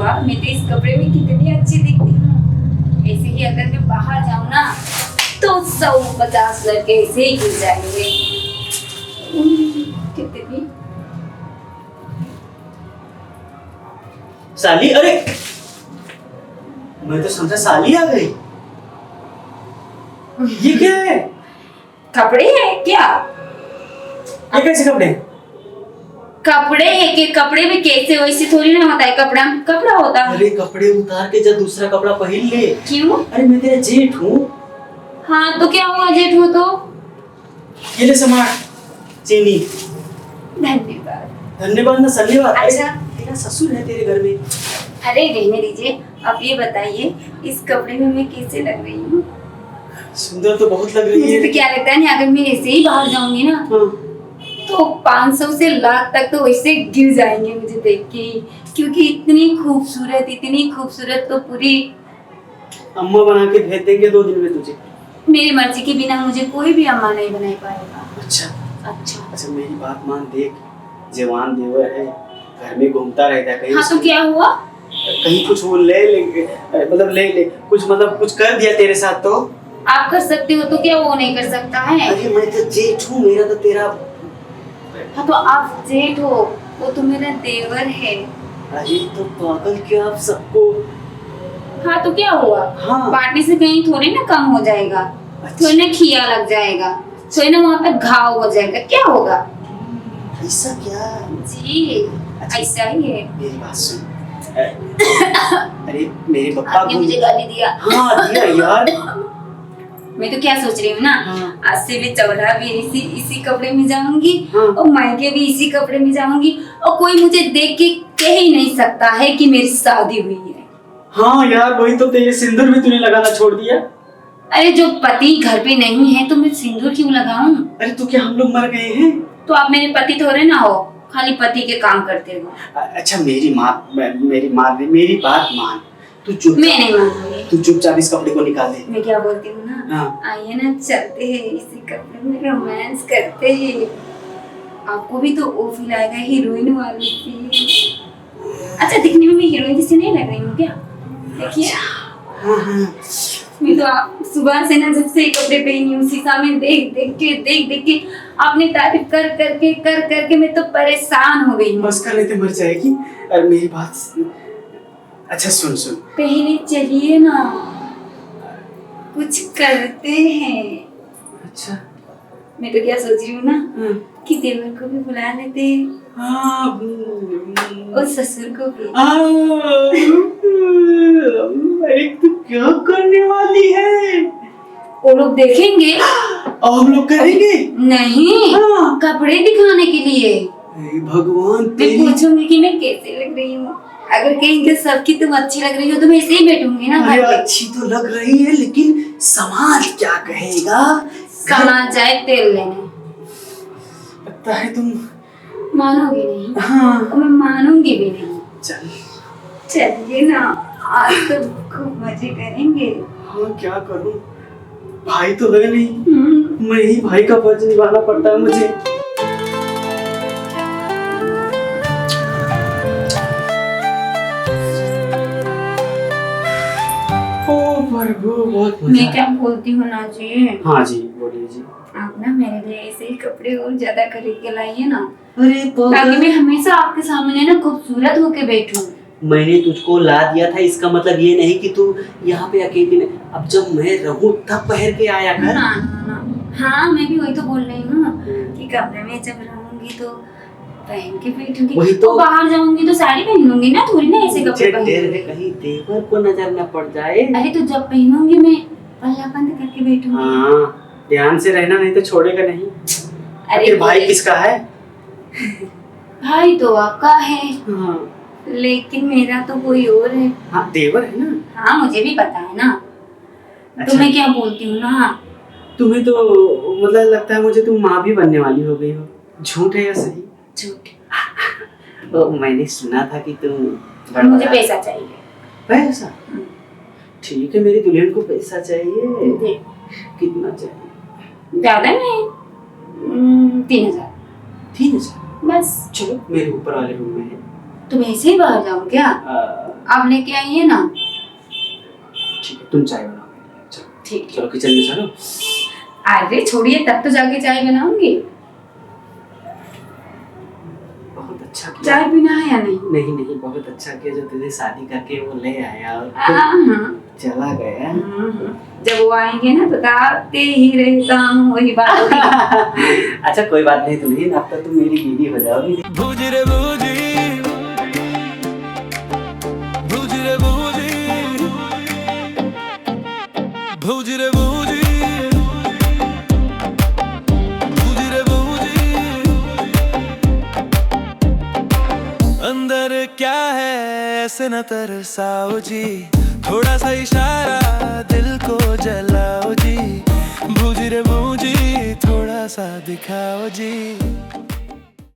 हुआ, मैं तो इस कपड़े में कितनी अच्छी दिखती हूँ। ऐसे ही अगर मैं बाहर जाऊँ ना तो 150 लड़के ऐसे ही गिर जाएंगे। कितनी साली, अरे मैं तो समझा साली आ गई। ये क्या है? कपड़े है क्या? ये कैसे कपड़े? कपड़े है कि कपड़े में कैसे वैसे थोड़ी ना होता है, कपड़ा कपड़ा होता है। अरे कपड़े उतार के जब दूसरा कपड़ा पहन ले। क्यों? अरे मैं तेरा जेठ हूँ। हाँ तो क्या हुआ, जेठ हो तो? ये ले सामान, चीनी। धन्यवाद। धन्यवाद ना सन्यवाद। अच्छा। तेरा ससुर है तेरे घर में। अरे रहने दीजिए, आप ये बताइए इस कपड़े में मैं कैसे लग रही हूँ? सुंदर तो बहुत लग रही मुझे है। तो क्या लगता है ना, अगर मैं ऐसे ही बाहर जाऊंगी ना हाँ। तो 500 से लाख तक तो वैसे गिर जाएंगे मुझे देख के, क्योंकि इतनी खूबसूरत तो पूरी अम्मा बना के भेज देंगे 2 दिन में तुझे। मेरी मर्जी के बिना मुझे कोई भी अम्मा नहीं बना पाएगा। अच्छा मेरी बात मान, देख जवान देवर है, घर में घूमता रहता है कहीं। हाँ तो क्या हुआ? कहीं कुछ वो ले मतलब ले कुछ मतलब कुछ कर दिया तेरे साथ तो आप कर सकते हो तो क्या वो नहीं कर सकता है? अरे मैं तो जेठ हूँ, मेरा तो तेरा। हाँ तो आप जेठ हो, वो तो मेरा देवर है। अरे तो पागल क्या आप सबको। हाँ तो क्या हुआ? हाँ। बांटने से कहीं थोड़ी ना कम हो जाएगा। अच्छा। थोड़ी ना खिया लग जाएगा, थोड़ी ना वहाँ पे घाव हो जाएगा, क्या होगा? ऐसा क्या? जी अच्छा। ऐसा ही है। मेरी बात सुन। अरे मेरे पापा आपने मुझे गाली दिया। हाँ दिया यार। मैं तो क्या सोच रही हूँ ना, हाँ। आज से मैं चौरा भी इसी कपड़े में जाऊंगी। हाँ। और मायके भी इसी कपड़े में जाऊंगी, और कोई मुझे देख के कह ही नहीं सकता है कि मेरी शादी हुई है। हाँ यार वही तो, तेरे सिंदूर भी तूने लगाना छोड़ दिया। अरे जो पति घर पे नहीं है तो मैं सिंदूर क्यों लगाऊं? अरे तो क्या हम लोग मर गए हैं? तो आप मेरे पति थोड़े ना हो, खाली पति के काम करते हो। अच्छा मेरी बात मान। मैं नहीं मानूंगी। तू चुपचाप इस कपड़े को निकाल दे। मैं क्या बोलती हूँ ना, हाँ। आइए ना चलते हैं इसी कपड़े में रोमांस करते हैं। आपको भी तो वो फील आएगा हीरोइन वाली फील। अच्छा दिखने में मैं हीरोइन जैसी नहीं लग रही हूँ क्या? देखिए। हाँ। मैं तो आप सुबह से ना जब से कपड़े पहनी हूँ शीशा में देख देख के आपने तारीफ कर करके मैं तो परेशान हो गई हूँ। बस कर लेते मर जाएगी। अरे मेरी बात अच्छा सुन। पहले चलिए ना, कुछ करते हैं। अच्छा। मैं तो क्या सोच रही हूँ ना कि देवर को भी बुला लेते और ससुर को भी। अरे तू क्या करने वाली है? वो लोग देखेंगे और हम लोग करेंगे? नहीं। हाँ। कपड़े दिखाने के लिए। भगवान मैं तेरी। पूछूंगी कि मैं कैसे लग रही हूँ। अगर कहेंगे सबकी तुम अच्छी लग रही हो तो मैं ऐसे ही बैठूंगी ना घर पे। अच्छी तो लग रही है लेकिन समाज क्या कहेगा? समाज जाए तेल लेने। लगता है तुम मानोगी नहीं। हाँ। और मैं मानूंगी भी नहीं। चलिए ना, आज तो खूब मजे करेंगे। हाँ क्या करूं, भाई तो है नहीं। मैं ही भाई का फर्ज निभाना पड़ता है मुझे। बहुत मजा। मैं क्या बोलती हूँ ना जी। हाँ जी बोलिए जी। आप ना मेरे लिए ऐसे ही कपड़े और ज्यादा खरीद के लाइए ना, अरे ताकि मैं हमेशा आपके सामने ना खूबसूरत होके बैठूं। मैंने तुझको ला दिया था, इसका मतलब ये नहीं कि तू यहाँ पे अकेली में। अब जब मैं रहूं तब पहन के आया कर। हाँ मैं भी वही तो बोल रही हूँ कि कमरे में जब रहूंगी तो पहन के बैठूंगी। वही तो बाहर जाऊंगी तो साड़ी पहनूंगी ना, थोड़ी ना ऐसे कपड़े पहनूंगी। कहीं देवर को नजर न पड़ जाए। अरे तो जब पहनूंगी मैं पल्ला बंद करके बैठूंगी। हाँ ध्यान से रहना, नहीं तो छोड़ेगा नहीं। अरे भाई किसका है? भाई तो आपका है। हाँ। लेकिन मेरा तो कोई और है। हाँ देवर है ना। हाँ मुझे भी पता है ना। अच्छा। तो मैं क्या बोलती हूँ ना, तुम्हें तो मतलब लगता है मुझे तुम माँ भी बनने वाली हो गई हो। झूठ है या सही? झूठ। मैंने सुना था कि तुम मुझे पैसा चाहिए। पैसा? ठीक है, मेरी दुल्हन को पैसा चाहिए। कितना चाहिए? ज्यादा नहीं, 3000। 3000? बस। चलो मेरे ऊपर वाले रूम में है, तो वैसे ही बाहर जाऊँ क्या? आप लेके आइए ना। ठीक है, तुम चाय बनाओ मेरे लिए। चलो ठीक है। चलो किचन में चलो। अरे छोड़िए, तब तो जाके चाय बनाऊंगी। बहुत अच्छा किया। चाय पीना है या नहीं? नहीं नहीं, बहुत अच्छा किया जो तुझे शादी करके वो ले आया और हाँ। चला गया। जब वो आएंगे ना तो गाते ही रहता हूँ, वही बात होगी। अच्छा कोई बात नहीं दुल्हन, अब तो तुम मेरी बीवी हो जाओगी। भूजी रे भूजी, भूजी रे भूजी, भूजी रे भूजी, भूजी रे भूजी। अंदर क्या है ऐसे न तरसाओ जी, थोड़ा सा इशारा दिल को जलाओ जी। भूजी रे भूजी, थोड़ा सा दिखाओ जी।